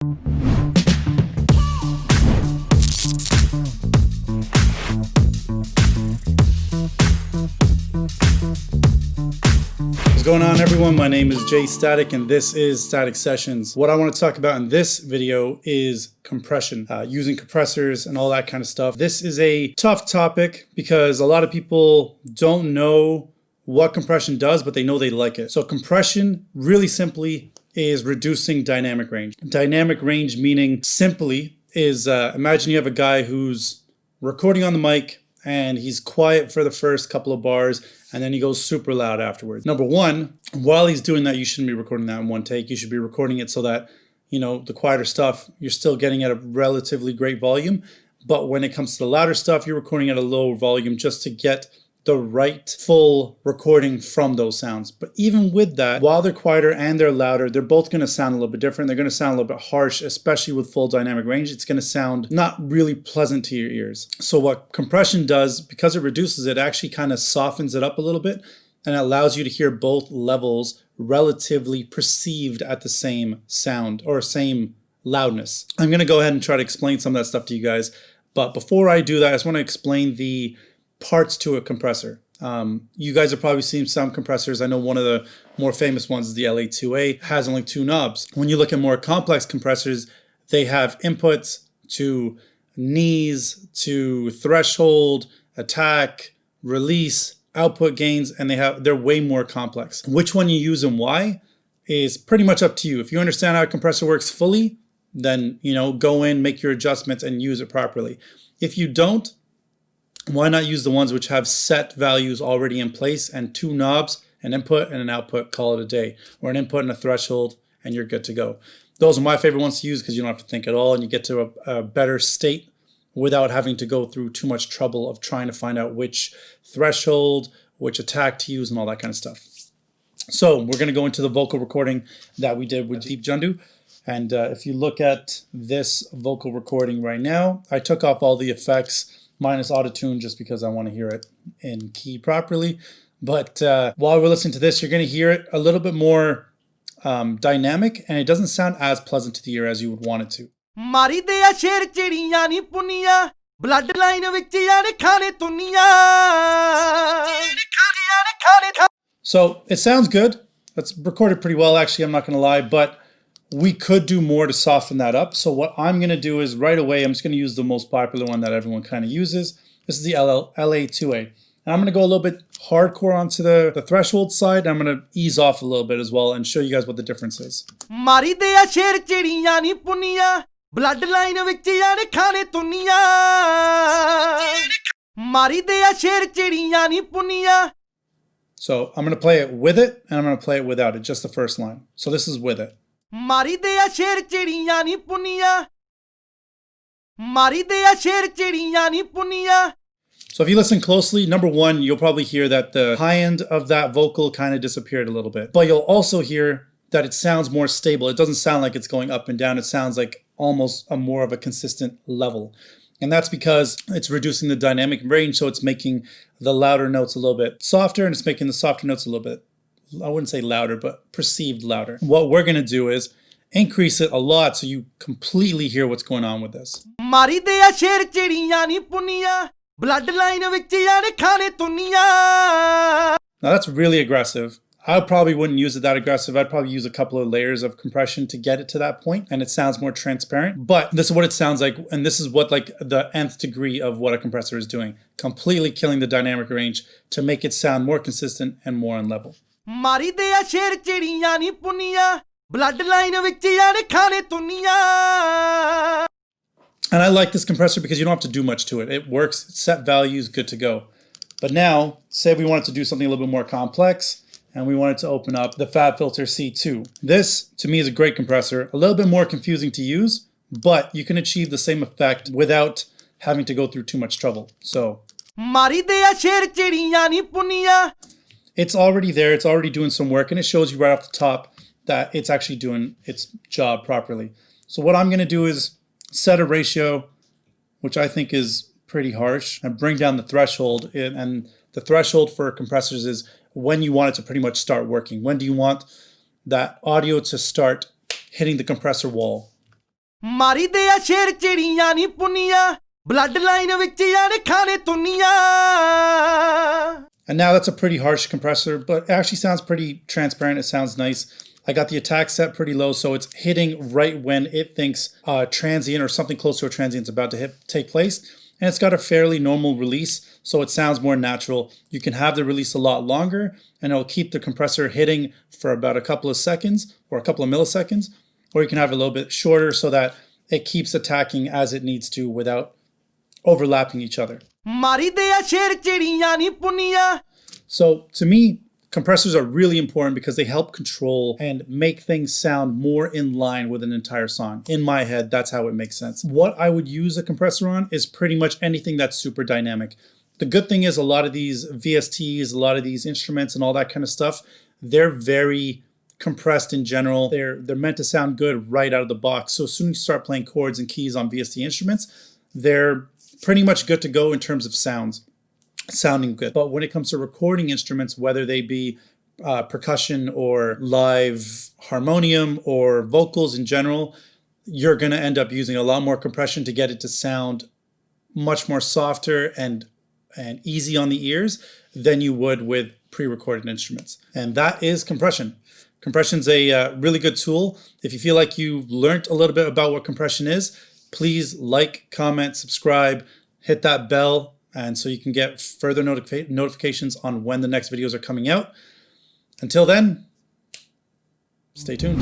What's going on, everyone? My name is Statik and this is Static Sessions. What I want to talk about in this video is compression, using compressors and all that kind of stuff. This is a tough topic because a lot of people don't know what compression does, but they know they like it. So compression, really simply, is reducing dynamic range. Dynamic range meaning simply is, imagine you have a guy who's recording on the mic and he's quiet for the first couple of bars and then he goes super loud afterwards. Number one, while he's doing that, you shouldn't be recording that in one take. You should be recording it so that, you know, the quieter stuff, you're still getting at a relatively great volume. But when it comes to the louder stuff, you're recording at a lower volume just to get the right full recording from those sounds. But even with that, while they're quieter and they're louder, they're both going to sound a little bit different. They're going to sound a little bit harsh, especially with full dynamic range. It's going to sound not really pleasant to your ears. So what compression does, because it reduces it, actually kind of softens it up a little bit and allows you to hear both levels relatively perceived at the same sound or same loudness. I'm going to go ahead and try to explain some of that stuff to you guys. But before I do that, I just want to explain the parts to a compressor. You guys have probably seen some compressors. I know one of the more famous ones is the LA2A, has only two knobs. When you look at more complex compressors, they have inputs to knees, to threshold, attack, release, output gains, and they're way more complex. Which one you use and why is pretty much up to you. If you understand how a compressor works fully, then, you know, go in, make your adjustments and use it properly. If you don't, why not use the ones which have set values already in place and two knobs, an input and an output, call it a day, or an input and a threshold, and you're good to go. Those are my favorite ones to use because you don't have to think at all and you get to a better state without having to go through too much trouble of trying to find out which threshold, which attack to use and all that kind of stuff. So we're going to go into the vocal recording that we did with Deep Jundu. And if you look at this vocal recording right now, I took off all the effects minus auto-tune just because I want to hear it in key properly. But while we're listening to this, you're going to hear it a little bit more dynamic, and it doesn't sound as pleasant to the ear as you would want it to. So it sounds good. That's recorded pretty well, actually, I'm not going to lie, but we could do more to soften that up. So what I'm going to do is right away, I'm just going to use the most popular one that everyone kind of uses. This is the LA2A. And I'm going to go a little bit hardcore onto the threshold side. I'm going to ease off a little bit as well and show you guys what the difference is. So I'm going to play it with it and I'm going to play it without it, just the first line. So this is with it. So if you listen closely, number one, you'll probably hear that the high end of that vocal kind of disappeared a little bit. But you'll also hear that it sounds more stable. It doesn't sound like it's going up and down. It sounds like almost a more of a consistent level. And that's because it's reducing the dynamic range, so it's making the louder notes a little bit softer and it's making the softer notes a little bit, I wouldn't say louder, but perceived louder. What we're going to do is increase it a lot so you completely hear what's going on with this. Now that's really aggressive. I probably wouldn't use it that aggressive. I'd probably use a couple of layers of compression to get it to that point, and it sounds more transparent. But this is what it sounds like, and this is what like the nth degree of what a compressor is doing. Completely killing the dynamic range to make it sound more consistent and more on level. And I like this compressor because you don't have to do much to it. It works, set values, good to go. But now, say we wanted to do something a little bit more complex and we wanted to open up the FabFilter C2. This, to me, is a great compressor. A little bit more confusing to use, but you can achieve the same effect without having to go through too much trouble. So it's already there, it's already doing some work, and it shows you right off the top that it's actually doing its job properly. So what I'm going to do is set a ratio, which I think is pretty harsh, and bring down the threshold. And the threshold for compressors is when you want it to pretty much start working. When do you want that audio to start hitting the compressor wall? ਮਾਰੀ ਦੇ ਆ ਸ਼ੇਰ ਚਿੜੀਆਂ ਨੀ ਪੁੰਨੀਆਂ blood line ਵਿੱਚ ਯਾਰ ਖਾਣੇ ਤੁੰਨੀਆਂ. And now that's a pretty harsh compressor, but it actually sounds pretty transparent. It sounds nice. I got the attack set pretty low, so it's hitting right when it thinks transient or something close to a transient is about to take place. And it's got a fairly normal release, so it sounds more natural. You can have the release a lot longer, and it'll keep the compressor hitting for about a couple of seconds or a couple of milliseconds, or you can have it a little bit shorter so that it keeps attacking as it needs to without overlapping each other. So to me, compressors are really important because they help control and make things sound more in line with an entire song. In my head, that's how it makes sense. What I would use a compressor on is pretty much anything that's super dynamic. The good thing is a lot of these VSTs, a lot of these instruments and all that kind of stuff, they're very compressed in general. They're meant to sound good right out of the box. So as soon as you start playing chords and keys on VST instruments, they're pretty much good to go in terms of sounding good. But when it comes to recording instruments, whether they be percussion or live harmonium or vocals in general, you're going to end up using a lot more compression to get it to sound much more softer and easy on the ears than you would with pre-recorded instruments. And that is compression. Compression's a really good tool. If you feel like you learned a little bit about what compression is, please like, comment, subscribe, hit that bell, and so you can get further notifications on when the next videos are coming out. Until then, stay tuned.